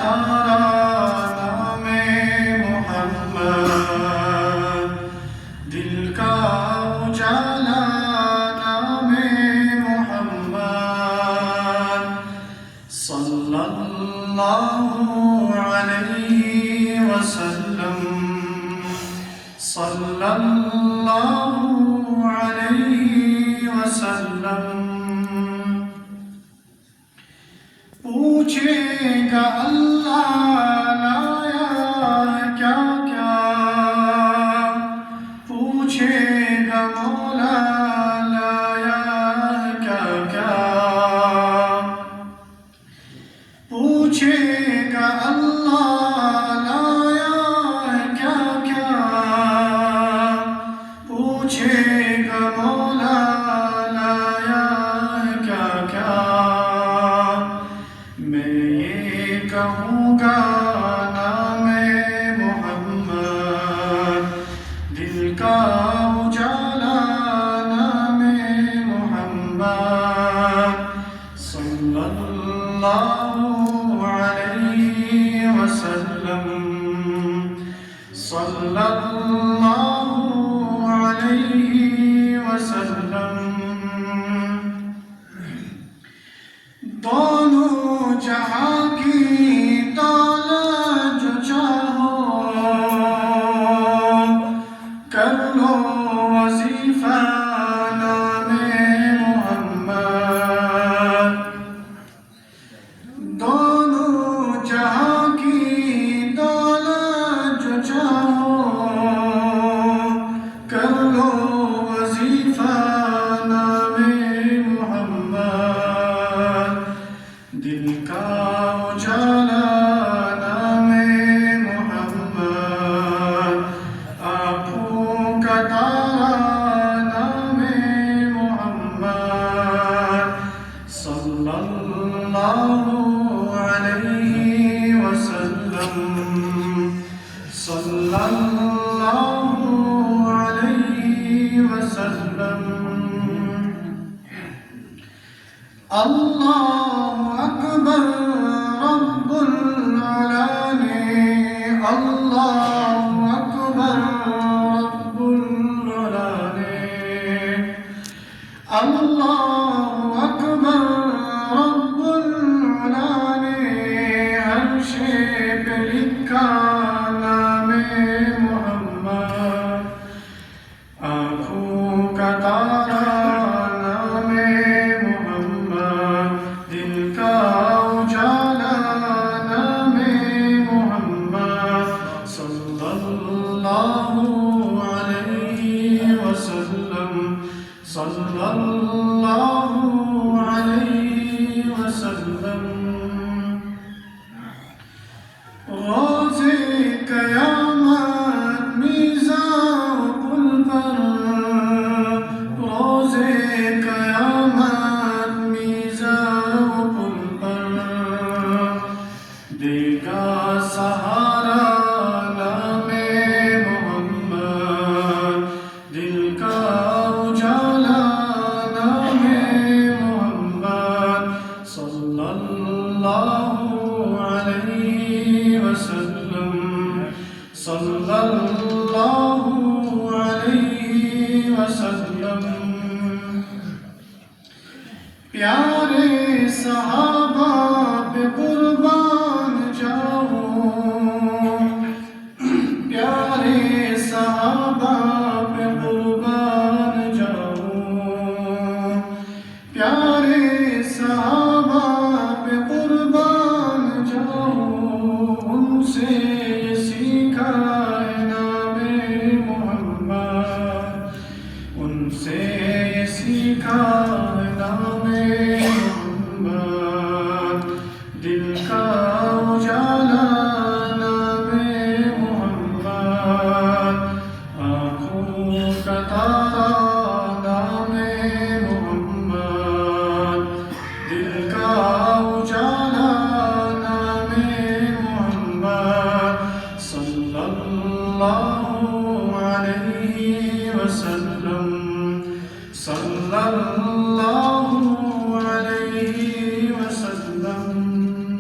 तारा नामे मोहम्मद, दिल का उजाला नामे मोहम्मद, सल्लल्लाहु अलैहि वसल्लम, सल्लल्लाहु अलैहि वसल्लम। पूछेगा अल्लाह लाया है क्या क्या, पूछेगा मौला लाया है क्या क्या, पूछेगा अल्लाह लाया है क्या क्या, पूछेगा मौला लाया है क्या क्या। मैं ये कहूँगा नामे मोहम्मद, दिल का उजाला नामे मोहम्मद, सल्लल्लाहु अलैहि वसल्लम, सल्लल्लाहु अलैहि वसल्लम। दोनों जहां की दौलत जो चाहो, कर लो वजीफा नामे मोहम्मद। दोनों जहां की दौलत जो चाहो, कर लो वजीफा नामे मोहम्मद, दिल का उजाला नामे मोहम्मद, आँखों का तारा नामे मोहम्मद, सल्लल्लाहु अलैहि वसल्लम, सल्लल्लाहु अलैहि वसल्लम। अल्लाहु अकबर रब्बुल आलमीन, अल्लाहु अकबर रब्बुल आलमीन, अल्लाहु अकबर रब्बुल आलमीन। अर्शे पे लिखा नामे मोहम्मद, आँखों का तारा नामे मोहम्मद, दिल का उजाला नामे मोहम्मद, सल्लल्लाहु अलैहि वसल्लम, सल्लल्लाहु अलैहि वसल्लम। रोज़े क़यामत मीज़ान पुल पर, रोज़े क़यामत मीज़ान पुल पर, देगा सहारा नामे मोहम्मद, दिल का उजाला नामे मोहम्मद, सल्लल्लाहु अलैहि वसल्लम, सल्लल्लाहु अलैहि वसल्लम। प्यारे सहाबा पे कुर्बान जाओ, प्यारे सहाबा पे कुर्बान जाओ, प्यारे सहाबा पे कुर्बान जाओ। उनसे ये सीखा है नामे मोहम्मद, उनसे ये सीखा है नामे मोहम्मद, दिल का उजाला नामे मोहम्मद, आँखों का तारा नामे मोहम्मद, दिल का उजाला नामे मोहम्मद, सल्लल्लाहु अलैहि